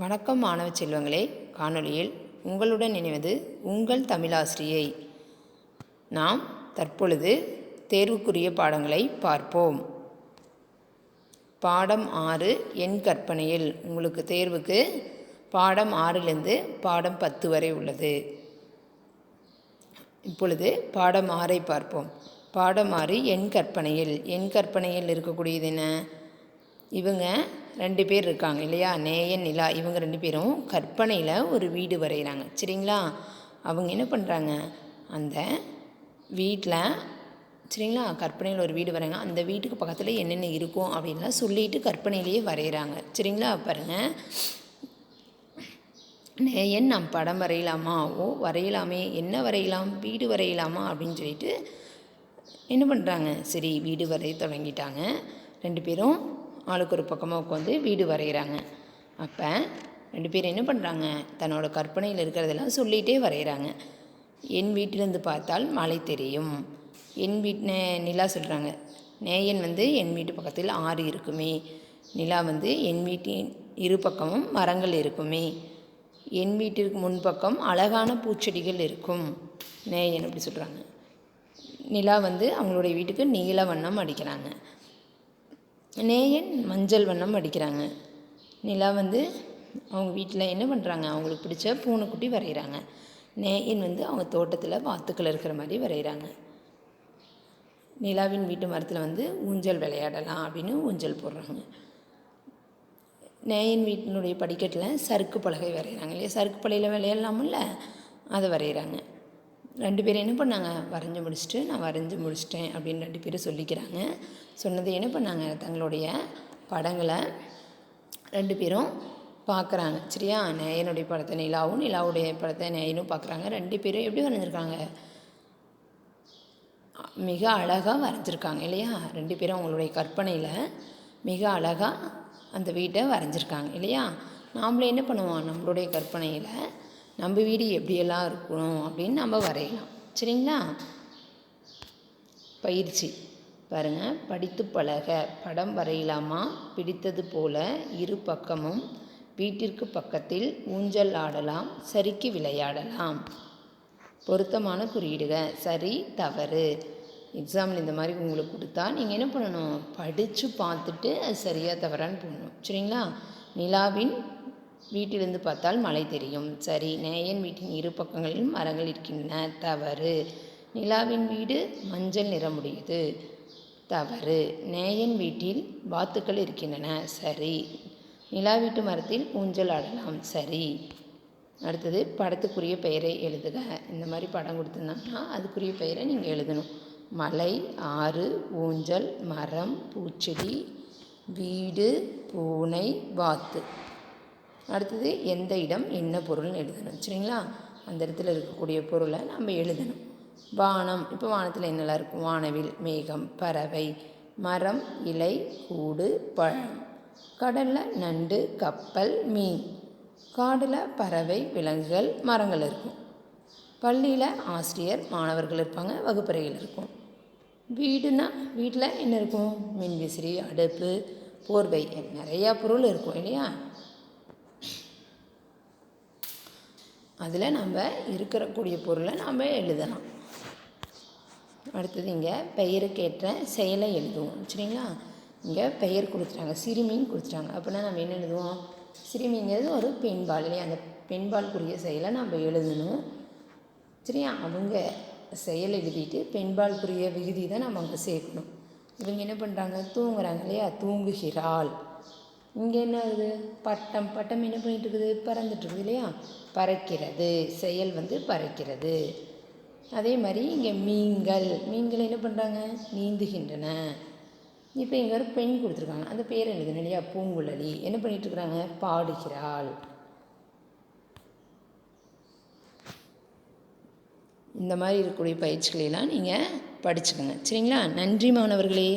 வணக்கம் மாணவ செல்வங்களே. காணொளியில் உங்களுடன் இணைவது உங்கள் தமிழாசிரியை. நாம் தற்பொழுது தேர்வுக்குரிய பாடங்களை பார்ப்போம். பாடம் 6 என் கற்பனையில். உங்களுக்கு தேர்வுக்கு பாடம் 6லிருந்து பாடம் 10 வரை உள்ளது. இப்பொழுது பாடம் 6ஐ பார்ப்போம். பாடம் 6 என் கற்பனையில். என் கற்பனையில் இருக்கக்கூடியது என்ன? இவங்க 2 பேர் இருக்காங்க இல்லையா, நேயன் நிலா. இவங்க 2 பேரும் கற்பனையில் ஒரு வீடு வரைகிறாங்க. சரிங்களா? அவங்க என்ன பண்ணுறாங்க, அந்த வீட்டில் சரிங்களா கற்பனையில் ஒரு வீடு வரைங்க. அந்த வீட்டுக்கு பக்கத்தில் என்னென்ன இருக்கும் அப்படின்லாம் சொல்லிட்டு கற்பனையிலேயே வரைகிறாங்க. சரிங்களா? பாருங்கள், நேயன் நாம் படம் வரையலாமா? ஓ வரையலாமே. என்ன வரையலாம்? வீடு வரையலாமா அப்படின்னு சொல்லிட்டு என்ன பண்ணுறாங்க, சரி வீடு வரைய தொடங்கிட்டாங்க. 2 பேரும் ஆளுக்கு ஒரு பக்கமாக உட்காந்து வீடு வரைகிறாங்க. அப்போ 2 பேர் என்ன பண்ணுறாங்க, தன்னோட கற்பனையில் இருக்கிறதெல்லாம் சொல்லிகிட்டே வரைகிறாங்க. என் வீட்டிலேருந்து பார்த்தால் மலை தெரியும். என் நிலா சொல்கிறாங்க, நேயன் என் வீட்டு பக்கத்தில் ஆறு இருக்குமே. நிலா என் வீட்டின் இரு பக்கமும் மரங்கள் இருக்குமே. என் வீட்டிற்கு முன்பக்கம் அழகான பூச்செடிகள் இருக்கும். நேயன் அப்படி சொல்கிறாங்க. நிலா அவங்களுடைய வீட்டுக்கு நீல வண்ணம் அடிக்கிறாங்க. நேயன் மஞ்சள் வண்ணம் அடிக்கிறாங்க. நிலா அவங்க வீட்டில் என்ன பண்ணுறாங்க, அவங்களுக்கு பிடிச்ச பூனைக்குட்டி வரைகிறாங்க. நேயன் அவங்க தோட்டத்தில் வாத்துக்கள் இருக்கிற மாதிரி வரைகிறாங்க. நிலாவின் வீட்டு மரத்தில் ஊஞ்சல் விளையாடலாம் அப்படின்னு ஊஞ்சல் போடுறாங்க. நேயன் வீட்டினுடைய படிக்கட்டில் சறுக்கு பலகை வரைகிறாங்க இல்லையா, சறுக்கு பலகையில் விளையாடலாமில்ல, அதை வரைகிறாங்க. 2 பேரும் என்ன பண்ணாங்க, வரைஞ்சி முடிச்சுட்டு நான் வரைஞ்சி முடிச்சிட்டேன் அப்படின்னு 2 பேரும் சொல்லிக்கிறாங்க. சொன்னதை என்ன பண்ணாங்க, தங்களுடைய படங்களை 2 பேரும் பார்க்குறாங்க. சரியா? நேயனுடைய படத்தை நிலாவும், நிலாவுடைய படத்தை நேயனும் பார்க்குறாங்க. 2 பேரும் எப்படி வரைஞ்சிருக்காங்க, மிக அழகாக வரைஞ்சிருக்காங்க இல்லையா. 2 பேரும் அவங்களுடைய கற்பனையில் மிக அழகாக அந்த வீட்டை வரைஞ்சிருக்காங்க இல்லையா. நாமளும் என்ன பண்ணுவோம், நம்மளுடைய கற்பனையில் நம்ம வீடு எப்படியெல்லாம் இருக்கணும் அப்படின்னு நம்ம வரையலாம். சரிங்களா? பயிற்சி பாருங்கள். படித்து பழக. படம் வரையலாமா? பிடித்தது போல இரு பக்கமும் வீட்டிற்கு பக்கத்தில் ஊஞ்சல் ஆடலாம், சறுக்கி விளையாடலாம். பொருத்தமான குறியீடுக சரி தவறு. எக்ஸாம்பிள் இந்த மாதிரி உங்களுக்கு கொடுத்தா நீங்கள் என்ன பண்ணணும், படித்து பார்த்துட்டு அது சரியாக தவறான்னு போடணும். சரிங்களா? நிலாவின் வீட்டிலிருந்து பார்த்தால் மலை தெரியும். சரி. நேயன் வீட்டின் இரு பக்கங்களிலும் மரங்கள் இருக்கின்றன. தவறு. நிலாவின் வீடு மஞ்சள் நிறமுடையது. தவறு. நேயன் வீட்டில் வாத்துக்கள் இருக்கின்றன. சரி. நிலா வீட்டு மரத்தில் ஊஞ்சல் ஆடலாம். சரி. அடுத்தது படத்துக்குரிய பெயரை எழுதுக. இந்த மாதிரி படம் கொடுத்துருந்தாங்கன்னா அதுக்குரிய பெயரை நீங்கள் எழுதணும். மலை, ஆறு, ஊஞ்சல், மரம், பூச்செடி, வீடு, பூனை, வாத்து. அடுத்தது எந்த இடம் என்ன பொருள்னு எழுதணும். சரிங்களா? அந்த இடத்துல இருக்கக்கூடிய பொருளை நம்ம எழுதணும். வானம், இப்போ வானத்தில் என்னெல்லாம் இருக்கும், வானவில், மேகம், பறவை, மரம், இலை, கூடு, பழம். கடலில் நண்டு, கப்பல், மீன். காடில் பறவை, விலங்குகள், மரங்கள் இருக்கும். பள்ளியில் ஆசிரியர், மாணவர்கள் இருப்பாங்க, வகுப்பறைகள் இருக்கும். வீடுனா வீட்டில் என்ன இருக்கும், மின்விசிறி, அடுப்பு, போர்வை, நிறையா பொருள் இருக்கும் இல்லையா. அதில் நம்ம இருக்கக்கூடிய பொருளை நாம் எழுதலாம். அடுத்தது இங்கே பெயருக்கேற்ற செயலை எழுதுவோம். சரிங்களா? இங்கே பெயர் கொடுத்துட்டாங்க, சிறுமின்னு கொடுத்துட்டாங்க. அப்படின்னா நம்ம என்ன எழுதுவோம், சிறுமிங்கிறது ஒரு பெண்பால் இல்லையா, அந்த பெண்பாலுக்குரிய செயலை நம்ம எழுதணும். சரியா? அவங்க செயல் எழுதிட்டு பெண்பாலுக்குரிய விகுதி தான் நம்ம அங்கே சேர்க்கணும். இவங்க என்ன பண்ணுறாங்க, தூங்குறாங்க இல்லையா, தூங்குகிறாள். இங்கே என்ன ஆகுது, பட்டம். பட்டம் என்ன பண்ணிகிட்டு இருக்குது, பறந்துட்டுருக்குது இல்லையா, பறக்கிறது. செயல் பறக்கிறது. அதே மாதிரி இங்கே மீன்கள். மீன்கள் என்ன பண்ணுறாங்க, நீந்துகின்றன. இப்போ இங்கே ஒரு பெண் கொடுத்துருக்காங்க, அந்த பேர் எழுதுணும் இல்லையா, பூங்குழலி. என்ன பண்ணிகிட்ருக்குறாங்க, பாடுகிறாள். இந்த மாதிரி இருக்கக்கூடிய பயிற்சிகளெல்லாம் நீங்கள் படிச்சுக்கோங்க. சரிங்களா? நன்றி மாணவர்களே.